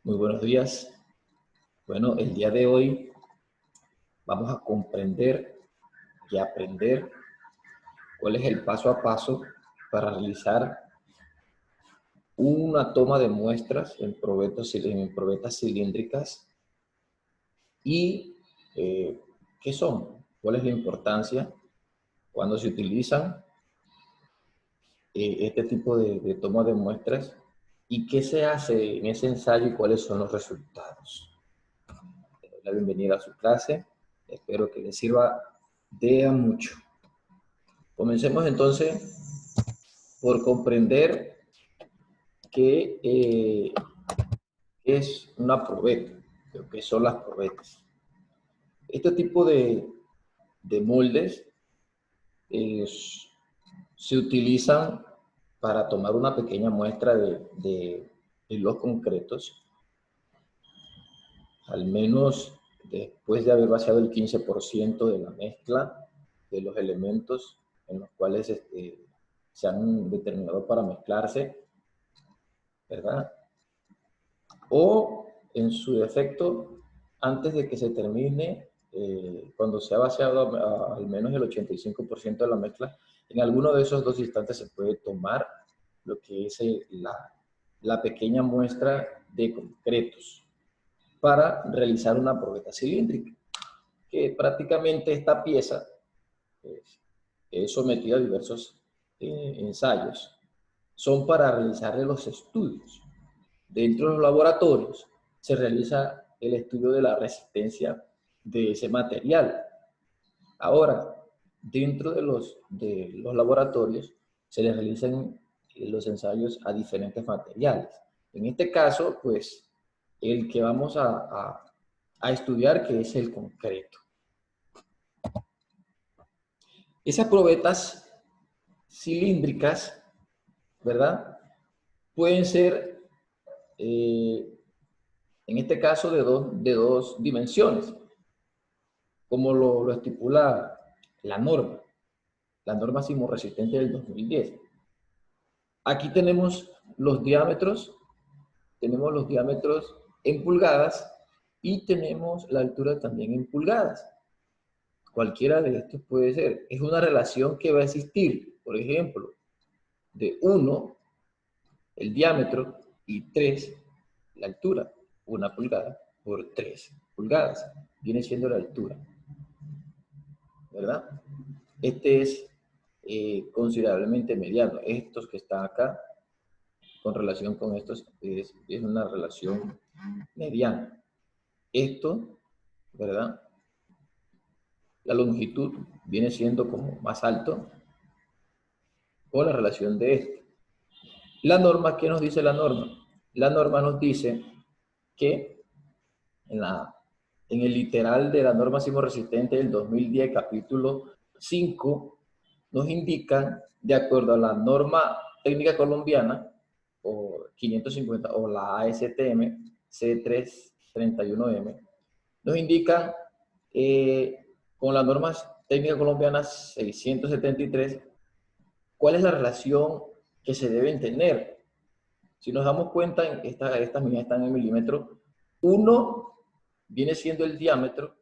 Muy buenos días. Bueno, el día de hoy vamos a comprender y aprender cuál es el paso a paso para realizar una toma de muestras en probetas cilíndricas y qué son, cuál es la importancia, cuándo se utilizan este tipo de toma de muestras y qué se hace en ese ensayo y cuáles son los resultados. Le doy la bienvenida a su clase. Espero que les sirva de mucho. Comencemos entonces por comprender qué es una probeta, lo que son las probetas. Este tipo de moldes se utilizan para tomar una pequeña muestra de los concretos, al menos después de haber vaciado el 15% de la mezcla de los elementos en los cuales se han determinado para mezclarse, ¿verdad? O en su defecto, antes de que se termine, cuando se ha vaciado al menos el 85% de la mezcla, en alguno de esos dos instantes se puede tomar lo que es la pequeña muestra de concretos para realizar una probeta cilíndrica, que prácticamente esta pieza es sometida a diversos ensayos. Son para realizarle los estudios. Dentro de los laboratorios se realiza el estudio de la resistencia de ese material. Ahora, dentro de los laboratorios se les realizan los ensayos a diferentes materiales. En este caso, pues, el que vamos a estudiar, que es el concreto. Esas probetas cilíndricas, ¿verdad? Pueden ser, en este caso, de dos dimensiones, como lo estipula la norma sismorresistente del 2010. Aquí tenemos los diámetros en pulgadas y tenemos la altura también en pulgadas. Cualquiera de estos puede ser. Es una relación que va a existir, por ejemplo, de 1, el diámetro, y 3, la altura. 1 pulgada por 3 pulgadas. Viene siendo la altura, ¿verdad? Este es considerablemente mediano. Estos que están acá, con relación con estos, es una relación mediana. Esto, ¿verdad? La longitud viene siendo como más alto con la relación de este. La norma, ¿qué nos dice la norma? La norma nos dice que en el literal de la norma sismorresistente del 2010, capítulo 5, nos indican, de acuerdo a la norma técnica colombiana, o 550, o la ASTM C331M, nos indican, con las normas técnicas colombianas 673, cuál es la relación que se deben tener. Si nos damos cuenta, estas medidas están en milímetros. 1 viene siendo el diámetro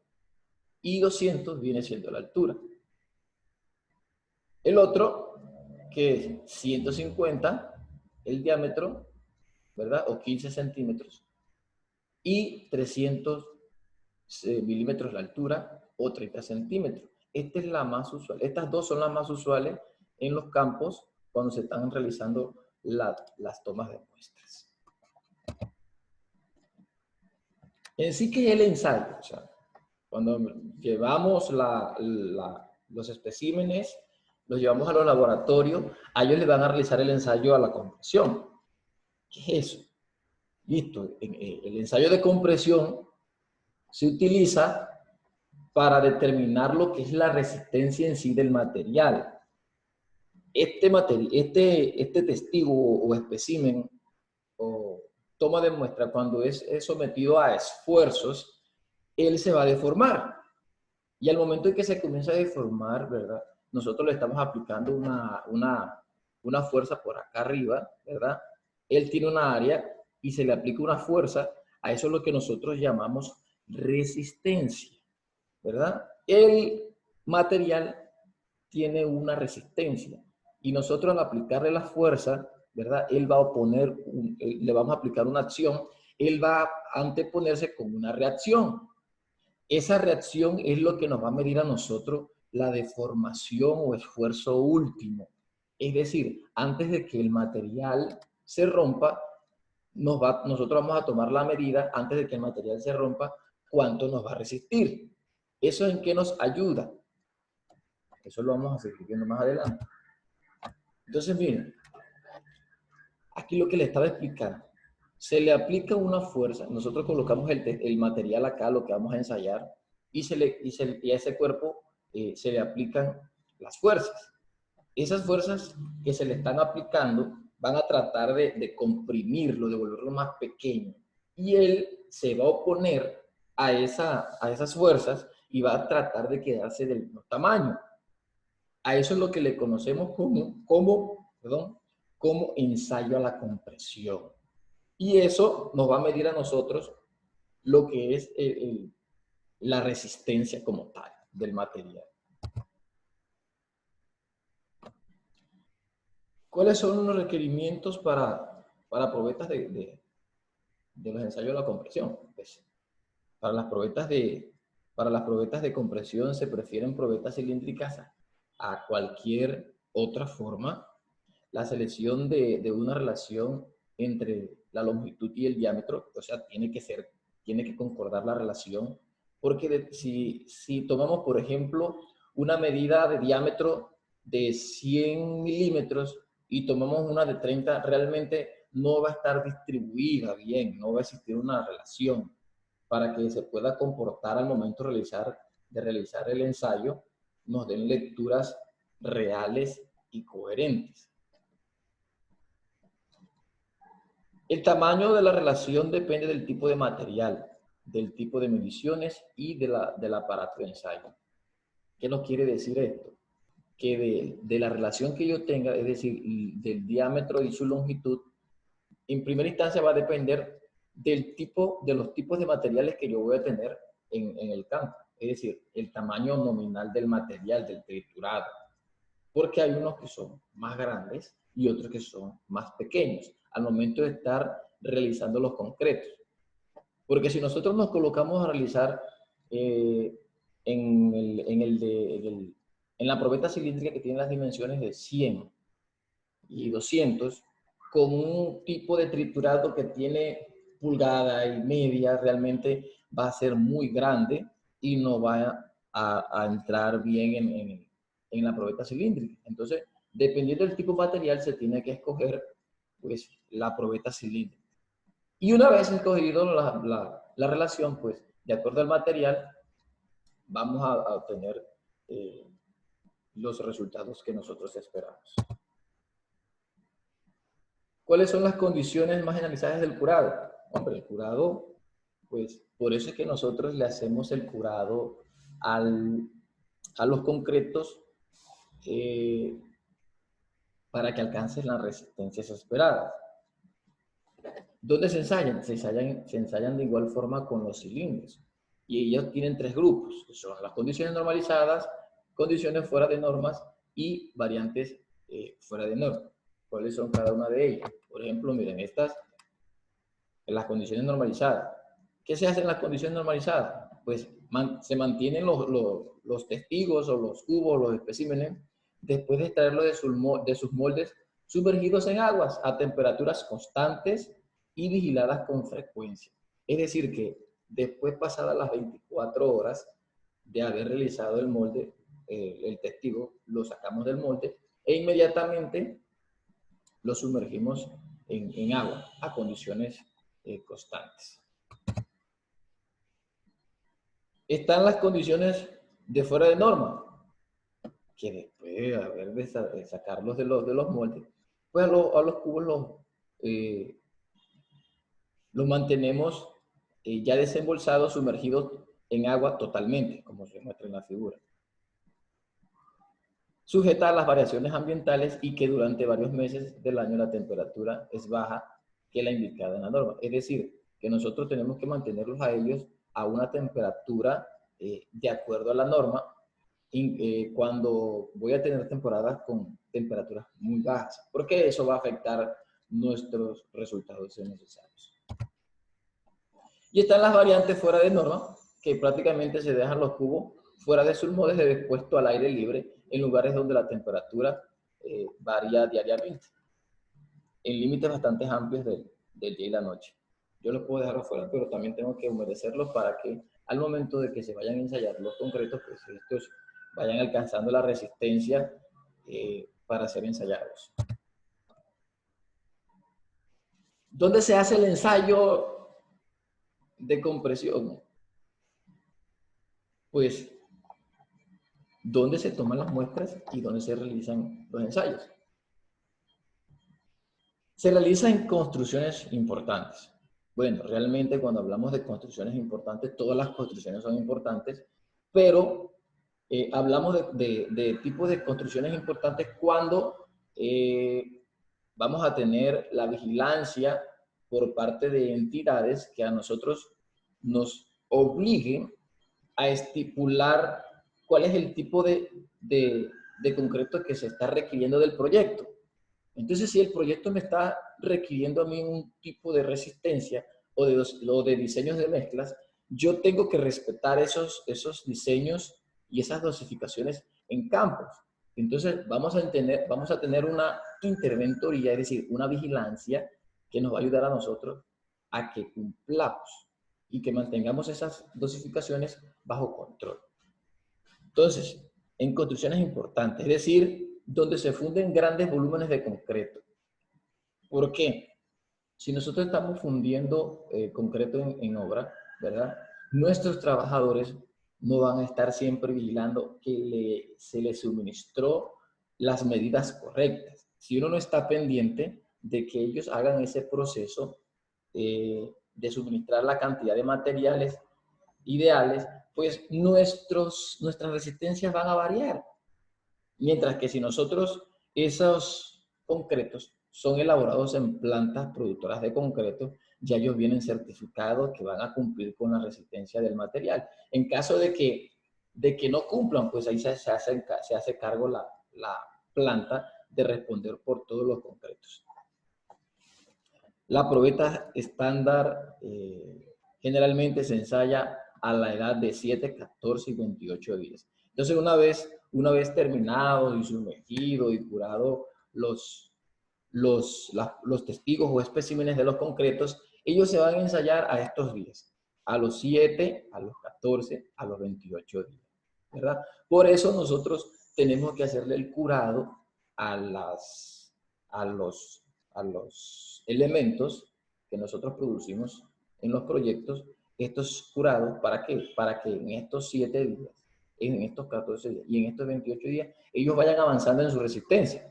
y 200 viene siendo la altura. El otro, que es 150, el diámetro, ¿verdad? O 15 centímetros. Y 300 milímetros la altura o 30 centímetros. Esta es la más usual. Estas dos son las más usuales en los campos cuando se están realizando las tomas de muestras. En sí, que es el ensayo. O sea, cuando llevamos los especímenes, los llevamos a los laboratorios, a ellos les van a realizar el ensayo a la compresión. ¿Qué es eso? Listo. El ensayo de compresión se utiliza para determinar lo que es la resistencia en sí del material. Este testigo o espécimen o toma de muestra, cuando es sometido a esfuerzos, él se va a deformar. Y al momento en que se comienza a deformar, ¿verdad? Nosotros le estamos aplicando una fuerza por acá arriba, ¿verdad? Él tiene una área y se le aplica una fuerza A eso es lo que nosotros llamamos resistencia, ¿verdad? El material tiene una resistencia y nosotros al aplicarle la fuerza, ¿verdad? Él va a oponer, le vamos a aplicar una acción, él va a anteponerse con una reacción. Esa reacción es lo que nos va a medir a nosotros la deformación o esfuerzo último. Es decir, antes de que el material se rompa, nosotros vamos a tomar la medida, antes de que el material se rompa, cuánto nos va a resistir. ¿Eso en qué nos ayuda? Eso lo vamos a seguir viendo más adelante. Entonces, miren, aquí lo que le estaba explicando. Se le aplica una fuerza, nosotros colocamos el material acá, lo que vamos a ensayar, y a ese cuerpo se le aplican las fuerzas. Esas fuerzas que se le están aplicando van a tratar de comprimirlo, de volverlo más pequeño. Y él se va a oponer a esas fuerzas y va a tratar de quedarse del mismo tamaño. A eso es lo que le conocemos como ensayo a la compresión. Y eso nos va a medir a nosotros lo que es la resistencia como tal del material. ¿Cuáles son los requerimientos para probetas de los ensayos de la compresión? Pues, para las probetas de compresión se prefieren probetas cilíndricas a cualquier otra forma. La selección de una relación entre la longitud y el diámetro, o sea, tiene que concordar la relación, porque si tomamos, por ejemplo, una medida de diámetro de 100 milímetros y tomamos una de 30, realmente no va a estar distribuida bien, no va a existir una relación para que se pueda comportar al momento de realizar el ensayo, nos den lecturas reales y coherentes. El tamaño de la relación depende del tipo de material, del tipo de mediciones y del aparato de ensayo. ¿Qué nos quiere decir esto? Que de la relación que yo tenga, es decir, del diámetro y su longitud, en primera instancia va a depender de los tipos de materiales que yo voy a tener en el campo. Es decir, el tamaño nominal del material, del triturado. Porque hay unos que son más grandes y otros que son más pequeños al momento de estar realizando los concretos. Porque si nosotros nos colocamos a realizar en la probeta cilíndrica que tiene las dimensiones de 100 y 200, con un tipo de triturado que tiene pulgada y media, realmente va a ser muy grande y no va a entrar bien en la probeta cilíndrica. Entonces, dependiendo del tipo de material, se tiene que escoger pues, la probeta cilíndrica. Y una vez escogido la relación, pues, de acuerdo al material, vamos a obtener los resultados que nosotros esperamos. ¿Cuáles son las condiciones más generalizadas del curado? Hombre, el curado, pues, por eso es que nosotros le hacemos el curado a los concretos para que alcancen las resistencias esperadas. ¿Dónde se ensayan? Se ensayan de igual forma con los cilindros. Y ellos tienen tres grupos, que son las condiciones normalizadas, condiciones fuera de normas y variantes fuera de normas. ¿Cuáles son cada una de ellas? Por ejemplo, miren, estas, en las condiciones normalizadas. ¿Qué se hace en las condiciones normalizadas? Pues se mantienen los testigos o los cubos, los especímenes, después de extraerlo de sus moldes, sumergidos en aguas a temperaturas constantes y vigiladas con frecuencia. Es decir, que después pasadas las 24 horas de haber realizado el molde, el testigo, lo sacamos del molde e inmediatamente lo sumergimos en agua a condiciones constantes. Están las condiciones de fuera de norma, que después de haber de sacarlos de los moldes, pues a los cubos los mantenemos ya desembolsados, sumergidos en agua totalmente, como se muestra en la figura. Sujeta a las variaciones ambientales y que durante varios meses del año la temperatura es baja que la indicada en la norma. Es decir, que nosotros tenemos que mantenerlos a ellos a una temperatura de acuerdo a la norma, cuando voy a tener temporadas con temperaturas muy bajas, porque eso va a afectar nuestros resultados necesarios. Y están las variantes fuera de norma, que prácticamente se dejan los cubos fuera de sus moldes expuestos al aire libre en lugares donde la temperatura varía diariamente, en límites bastante amplios del día y la noche. Yo los puedo dejar afuera, pero también tengo que humedecerlos para que al momento de que se vayan a ensayar los concretos, pues estos vayan alcanzando la resistencia para ser ensayados. ¿Dónde se hace el ensayo de compresión? Pues, ¿dónde se toman las muestras y dónde se realizan los ensayos? Se realiza en construcciones importantes. Bueno, realmente cuando hablamos de construcciones importantes, todas las construcciones son importantes, pero hablamos de tipos de construcciones importantes cuando vamos a tener la vigilancia por parte de entidades que a nosotros nos obliguen a estipular cuál es el tipo de concreto que se está requiriendo del proyecto. Entonces, si el proyecto me está requiriendo a mí un tipo de resistencia o de diseños de mezclas, yo tengo que respetar esos diseños y esas dosificaciones en campos. Entonces, vamos a tener una interventoría, es decir, una vigilancia que nos va a ayudar a nosotros a que cumplamos y que mantengamos esas dosificaciones bajo control. Entonces, en construcciones importantes, es decir, donde se funden grandes volúmenes de concreto. ¿Por qué? Si nosotros estamos fundiendo concreto en obra, ¿verdad? Nuestros trabajadores no van a estar siempre vigilando que se les suministró las medidas correctas. Si uno no está pendiente de que ellos hagan ese proceso de suministrar la cantidad de materiales ideales, pues nuestras resistencias van a variar. Mientras que si nosotros esos concretos son elaborados en plantas productoras de concreto, ya ellos vienen certificados que van a cumplir con la resistencia del material. En caso de que no cumplan, pues ahí se hace cargo la planta de responder por todos los concretos. La probeta estándar generalmente se ensaya a la edad de 7, 14 y 28 días. Entonces, una vez terminado y sumergido y curado los testigos o especímenes de los concretos, ellos se van a ensayar a estos días, a los 7, a los 14, a los 28 días, ¿verdad? Por eso nosotros tenemos que hacerle el curado a los elementos que nosotros producimos en los proyectos, estos curados, ¿para qué? Para que en estos 7 días, en estos 14 días y en estos 28 días, ellos vayan avanzando en su resistencia.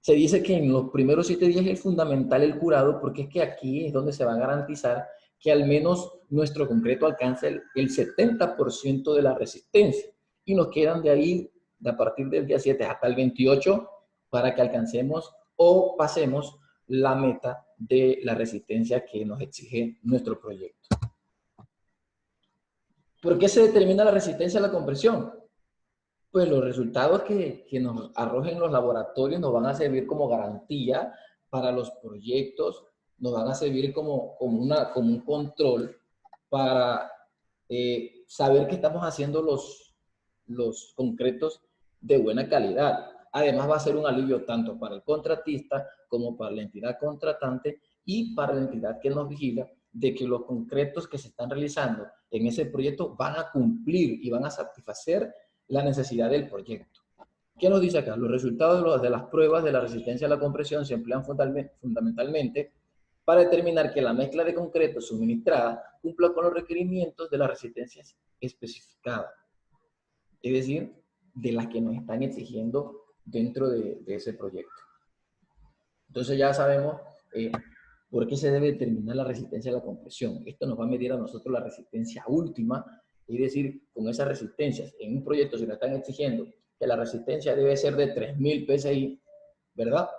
Se dice que en los primeros 7 días es fundamental el curado, porque es que aquí es donde se va a garantizar que al menos nuestro concreto alcance el 70% de la resistencia. Y nos quedan de ahí, a partir del día 7 hasta el 28, para que alcancemos o pasemos la meta de la resistencia que nos exige nuestro proyecto. ¿Por qué se determina la resistencia a la compresión? Pues los resultados que nos arrojen los laboratorios nos van a servir como garantía para los proyectos, nos van a servir como un control para saber que estamos haciendo los concretos de buena calidad. Además va a ser un alivio tanto para el contratista como para la entidad contratante y para la entidad que nos vigila, de que los concretos que se están realizando en ese proyecto van a cumplir y van a satisfacer la necesidad del proyecto. ¿Qué nos dice acá? Los resultados de las pruebas de la resistencia a la compresión se emplean fundamentalmente para determinar que la mezcla de concreto suministrada cumpla con los requerimientos de las resistencias especificadas. Es decir, de las que nos están exigiendo dentro de ese proyecto. Entonces ya sabemos por qué se debe determinar la resistencia a la compresión. Esto nos va a medir a nosotros la resistencia última, es decir, con esas resistencias en un proyecto se nos están exigiendo que la resistencia debe ser de 3000 PSI, ¿verdad?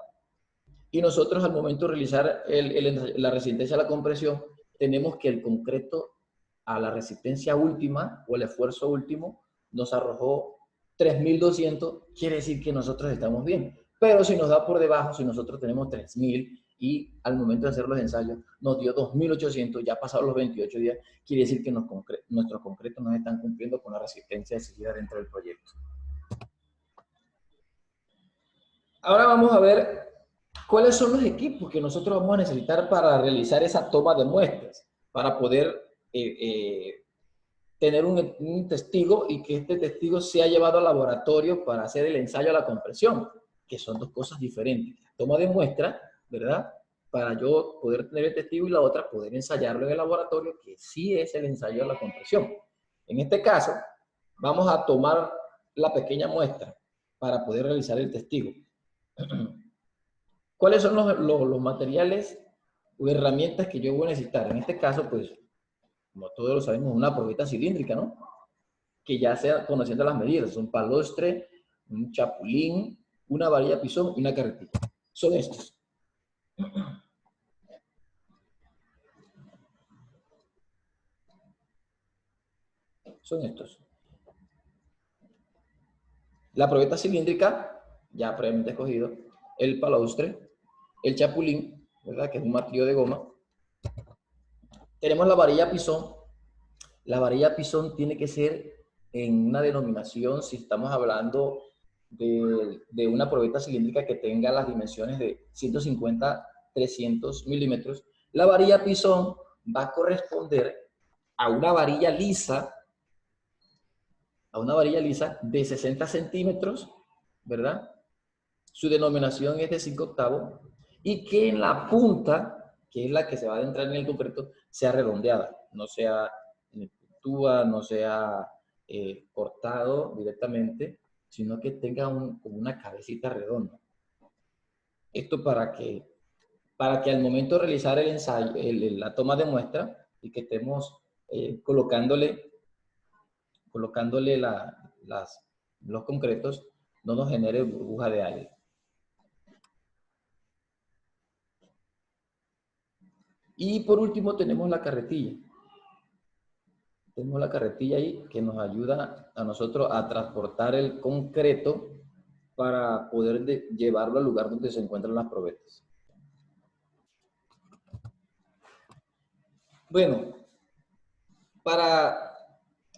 Y nosotros al momento de realizar la resistencia a la compresión tenemos que el concreto a la resistencia última o el esfuerzo último nos arrojó 3.200, quiere decir que nosotros estamos bien. Pero si nos da por debajo, si nosotros tenemos 3.000 y al momento de hacer los ensayos nos dio 2.800, ya pasados los 28 días, quiere decir que nuestros concretos no están cumpliendo con la resistencia exigida dentro del proyecto. Ahora vamos a ver cuáles son los equipos que nosotros vamos a necesitar para realizar esa toma de muestras, para poder tener un testigo y que este testigo sea llevado al laboratorio para hacer el ensayo a la compresión, que son dos cosas diferentes. La toma de muestra, ¿verdad? Para yo poder tener el testigo y la otra poder ensayarlo en el laboratorio, que sí es el ensayo a la compresión. En este caso, vamos a tomar la pequeña muestra para poder realizar el testigo. ¿Cuáles son los materiales o herramientas que yo voy a necesitar? En este caso, pues, como todos lo sabemos, una probeta cilíndrica, ¿no? Que ya sea conociendo las medidas, un palostre, un chapulín, una varilla pisón y una carretilla. Son estos. Son estos. La probeta cilíndrica, ya previamente escogido, el palostre, el chapulín, ¿verdad? Que es un martillo de goma. Tenemos la varilla pisón. La varilla pisón tiene que ser en una denominación, si estamos hablando de una probeta cilíndrica que tenga las dimensiones de 150-300 milímetros, la varilla pisón va a corresponder a una varilla lisa de 60 centímetros, ¿verdad? Su denominación es de 5/8 y que en la punta, que es la que se va a adentrar en el concreto, sea redondeada, no sea pintura, no sea cortado directamente, sino que tenga como una cabecita redonda. Esto para que al momento de realizar el ensayo, la toma de muestra, y que estemos colocándole los concretos, no nos genere burbuja de aire. Y por último tenemos la carretilla. Tenemos la carretilla ahí que nos ayuda a nosotros a transportar el concreto para poder llevarlo al lugar donde se encuentran las probetas. Bueno, para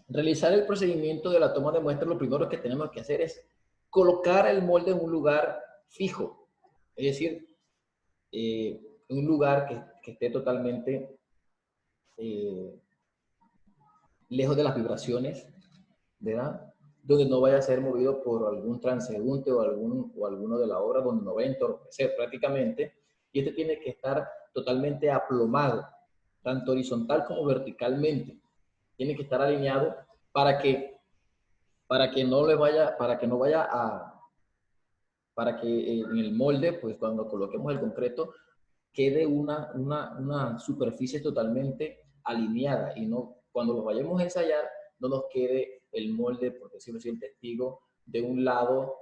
realizar el procedimiento de la toma de muestra, lo primero que tenemos que hacer es colocar el molde en un lugar fijo, es decir, un lugar que esté totalmente lejos de las vibraciones, ¿verdad? Donde no vaya a ser movido por algún transeúnte o alguno de la obra, donde no vaya a entorpecer prácticamente, y este tiene que estar totalmente aplomado, tanto horizontal como verticalmente. Tiene que estar alineado para que en el molde, pues cuando coloquemos el concreto, quede una superficie totalmente alineada y no, cuando lo vayamos a ensayar, no nos quede el molde, por decirlo así, el testigo, de un lado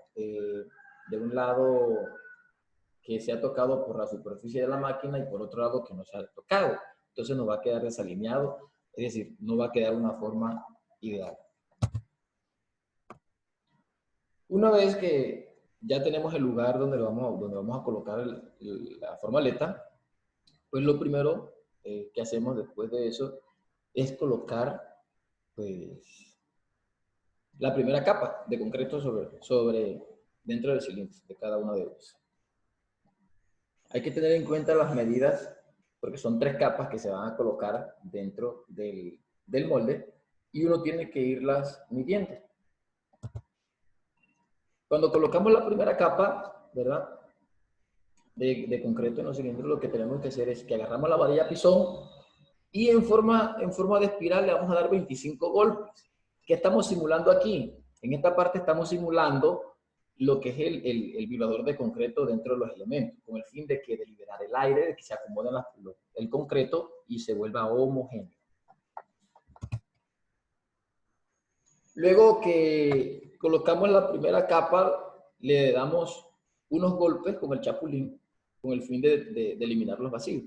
que se ha tocado por la superficie de la máquina y por otro lado que no se ha tocado. Entonces nos va a quedar desalineado, es decir, no va a quedar una forma ideal. Una vez que ya tenemos el lugar donde vamos a colocar la formaleta, pues lo primero que hacemos después de eso es colocar pues la primera capa de concreto dentro del cilindro de cada uno de ellos. Hay que tener en cuenta las medidas porque son 3 capas que se van a colocar dentro del molde y uno tiene que irlas midiendo. Cuando colocamos la primera capa, ¿verdad?, de concreto en los cilindros, lo que tenemos que hacer es que agarramos la varilla pisón y en forma de espiral le vamos a dar 25 golpes. ¿Qué estamos simulando aquí? En esta parte estamos simulando lo que es el vibrador de concreto dentro de los elementos, con el fin de liberar el aire, de que se acomode el concreto y se vuelva homogéneo. Luego que colocamos la primera capa, le damos unos golpes con el chapulín, con el fin de eliminar los vacíos.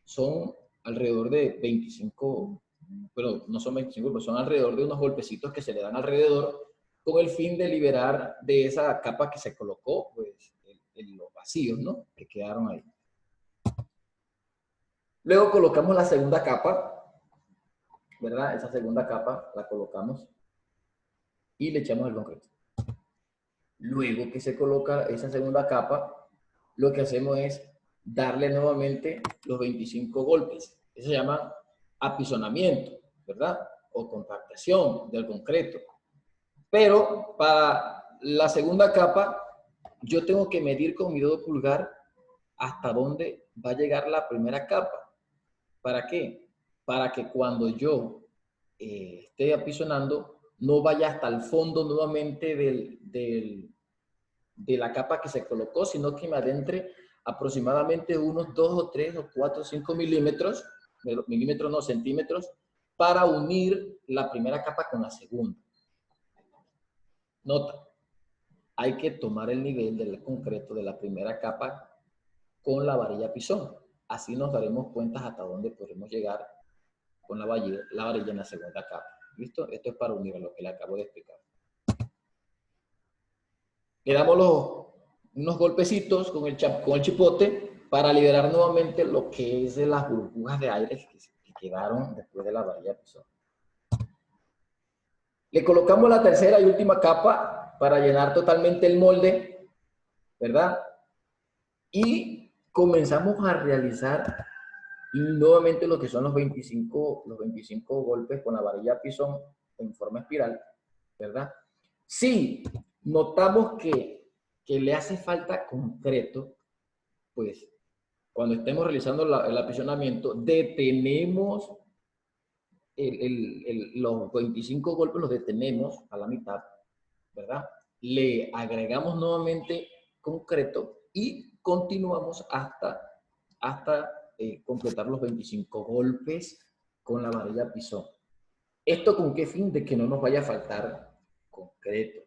Son alrededor de 25, pero no son 25, pero son alrededor de unos golpecitos que se le dan alrededor con el fin de liberar de esa capa que se colocó, pues, los vacíos, ¿no? Que quedaron ahí. Luego colocamos la segunda capa, ¿verdad? Esa segunda capa la colocamos y le echamos el concreto. Luego que se coloca esa segunda capa, lo que hacemos es darle nuevamente los 25 golpes. Eso se llama apisonamiento, ¿verdad? O compactación del concreto. Pero para la segunda capa, yo tengo que medir con mi dedo pulgar hasta dónde va a llegar la primera capa. ¿Para qué? Para que cuando yo esté apisonando, no vaya hasta el fondo nuevamente de la capa que se colocó, sino que me adentre aproximadamente unos 2 o 3 o 4 o 5 milímetros, no, centímetros, para unir la primera capa con la segunda. Nota, hay que tomar el nivel del concreto de la primera capa con la varilla pisón. Así nos daremos cuenta hasta dónde podemos llegar con la varilla en la segunda capa. ¿Listo? Esto es para unir a lo que le acabo de explicar. Le damos unos golpecitos con el chipote para liberar nuevamente lo que es de las burbujas de aire que quedaron después de la varilla pisón. Le colocamos la tercera y última capa para llenar totalmente el molde, ¿verdad? Y comenzamos a realizar nuevamente lo que son los 25 golpes con la varilla pisón en forma espiral, ¿verdad? Si notamos que le hace falta concreto, pues cuando estemos realizando el apisonamiento, detenemos los 25 golpes, los detenemos a la mitad, ¿verdad? Le agregamos nuevamente concreto y continuamos hasta completar los 25 golpes con la varilla pisón. ¿Esto con qué fin? De que no nos vaya a faltar concreto,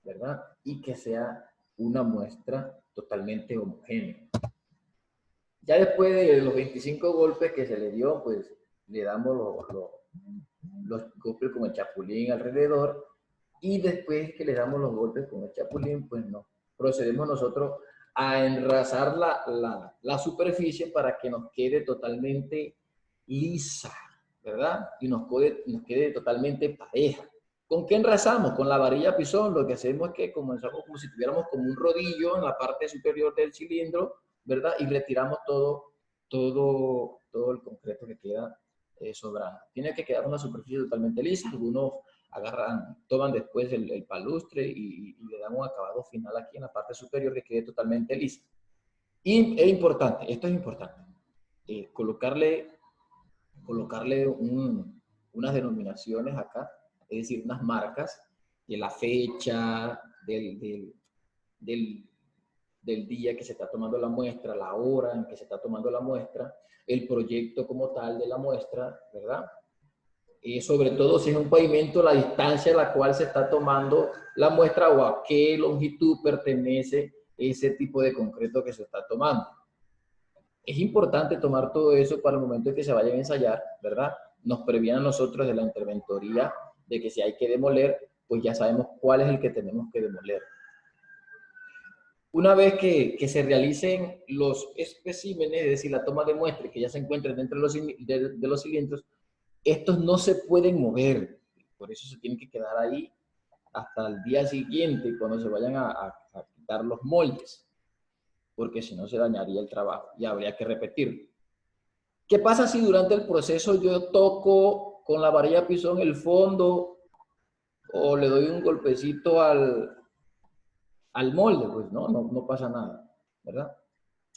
¿verdad? Y que sea una muestra totalmente homogénea. Ya después de los 25 golpes que se le dio, pues le damos los golpes con el chapulín alrededor, y después que le damos los golpes con el chapulín, pues no, procedemos nosotros a enrasar la superficie para que nos quede totalmente lisa, ¿verdad? Y nos quede totalmente pareja. ¿Con qué enrasamos? Con la varilla pisón. Lo que hacemos es que comenzamos como si tuviéramos como un rodillo en la parte superior del cilindro, ¿verdad? Y retiramos todo el concreto que queda sobrando. Tiene que quedar una superficie totalmente lisa. Algunos toman después el palustre y le dan un acabado final aquí en la parte superior que quede totalmente lisa. Y es importante, esto es importante, colocarle unas denominaciones acá, es decir, unas marcas de la fecha, del día que se está tomando la muestra, la hora en que se está tomando la muestra, el proyecto como tal de la muestra, ¿verdad? Y sobre todo si es un pavimento, la distancia a la cual se está tomando la muestra o a qué longitud pertenece ese tipo de concreto que se está tomando. Es importante tomar todo eso para el momento en que se vayan a ensayar, ¿verdad? Nos previene a nosotros de la interventoría de que si hay que demoler, pues ya sabemos cuál es el que tenemos que demoler. Una vez que se realicen los especímenes, es decir, la toma de muestra que ya se encuentren dentro de los cilindros, estos no se pueden mover, por eso se tienen que quedar ahí hasta el día siguiente cuando se vayan a quitar los moldes, porque si no se dañaría el trabajo y habría que repetirlo. ¿Qué pasa si durante el proceso yo toco con la varilla pisón el fondo o le doy un golpecito al molde? Pues no pasa nada, ¿verdad?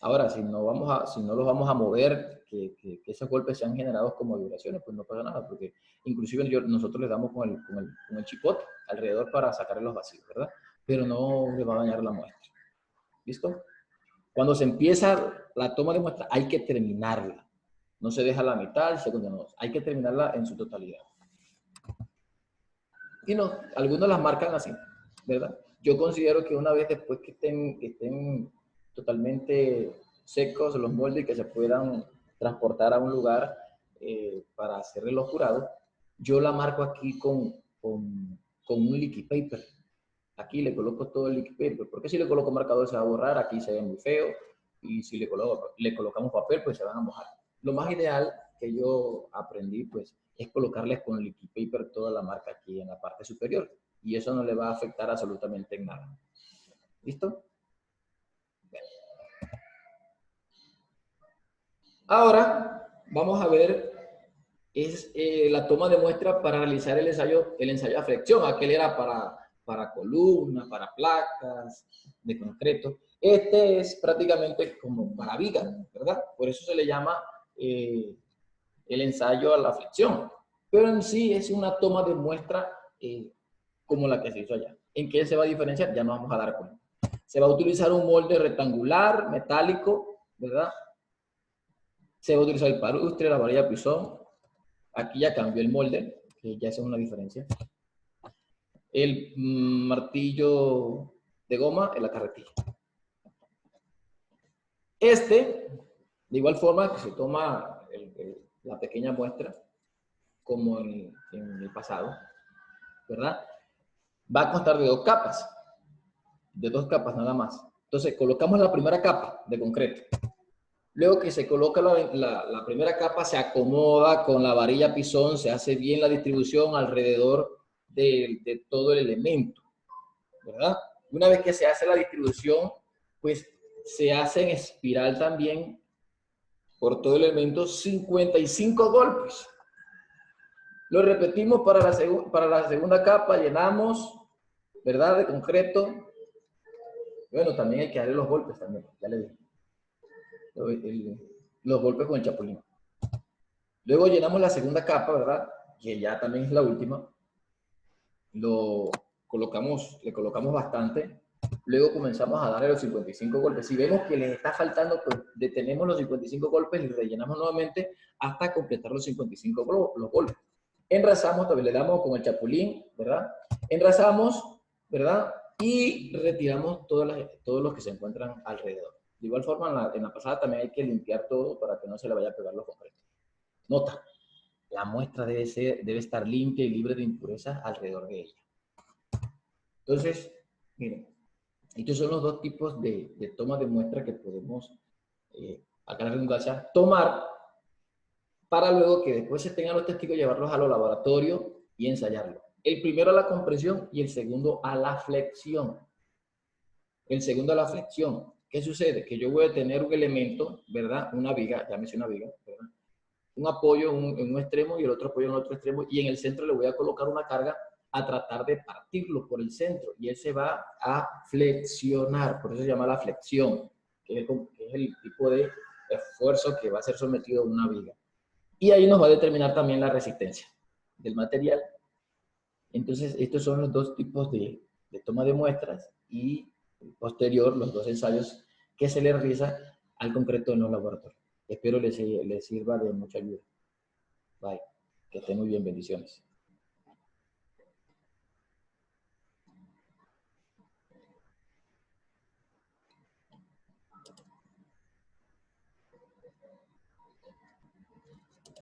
Ahora, si no los vamos a mover, que esos golpes sean generados como vibraciones, pues no pasa nada, porque inclusive nosotros les damos con el chipote alrededor para sacarle los vacíos, ¿verdad? Pero no le va a dañar la muestra. ¿Listo? Cuando se empieza la toma de muestra, hay que terminarla. No se deja la mitad, no, hay que terminarla en su totalidad. Y algunos las marcan así, ¿verdad? Yo considero que una vez después que estén totalmente secos los moldes, que se puedan transportar a un lugar para hacerle los curados, yo la marco aquí con un liquid paper. Aquí le coloco todo el liquid paper, porque si le coloco marcador se va a borrar, aquí se ve muy feo, y si le colocamos papel, pues se van a mojar. Lo más ideal que yo aprendí, pues, es colocarles con liquid paper toda la marca aquí en la parte superior, y eso no le va a afectar absolutamente en nada. ¿Listo? Bien. Ahora vamos a ver la toma de muestra para realizar el ensayo a flexión. Aquel era para columnas, para placas de concreto. Este es prácticamente como para vigas, ¿verdad? Por eso se le llama el ensayo a la flexión. Pero en sí es una toma de muestra como la que se hizo allá. ¿En qué se va a diferenciar? Ya nos vamos a dar cuenta. Se va a utilizar un molde rectangular, metálico, ¿verdad? Se va a utilizar el palustre, la varilla pisón. Aquí ya cambió el molde, que ya es una diferencia. El martillo de goma en la carretilla. De igual forma que se toma la pequeña muestra, como en el pasado, ¿verdad? Va a constar de dos capas nada más. Entonces, colocamos la primera capa de concreto. Luego que se coloca la primera capa, se acomoda con la varilla pisón, se hace bien la distribución alrededor de todo el elemento, ¿verdad? Una vez que se hace la distribución, pues se hace en espiral también por todo el elemento 55 golpes. Lo repetimos para la segunda capa, llenamos, ¿verdad? De concreto. Bueno, también hay que darle los golpes también, ya le dije. Los golpes con el chapulín. Luego llenamos la segunda capa, ¿verdad? Que ya también es la última. Le colocamos bastante. Luego comenzamos a darle los 55 golpes. Si vemos que les está faltando, pues detenemos los 55 golpes y rellenamos nuevamente hasta completar los 55 golpes. Enrazamos, también le damos con el chapulín, ¿verdad? Enrazamos, ¿verdad? Y retiramos todos los que se encuentran alrededor. De igual forma, en la pasada también hay que limpiar todo para que no se le vaya a pegar los concretos. Nota, la muestra debe estar limpia y libre de impurezas alrededor de ella. Entonces, miren, estos son los dos tipos de toma de muestra que podemos, acá en la redundancia, tomar para luego que después se tengan los testigos, llevarlos a los laboratorios y ensayarlo. El primero a la compresión y el segundo a la flexión. El segundo a la flexión. ¿Qué sucede? Que yo voy a tener un elemento, ¿verdad? Una viga, llámese una viga, ¿verdad? Un apoyo en un extremo y el otro apoyo en el otro extremo, y en el centro le voy a colocar una carga a tratar de partirlo por el centro, y él se va a flexionar, por eso se llama la flexión, que es el tipo de esfuerzo que va a ser sometido a una viga. Y ahí nos va a determinar también la resistencia del material. Entonces, estos son los dos tipos de toma de muestras y posterior los dos ensayos que se le realiza al concreto en los laboratorios. Espero les sirva de mucha ayuda. Bye. Que estén muy bien. Bendiciones.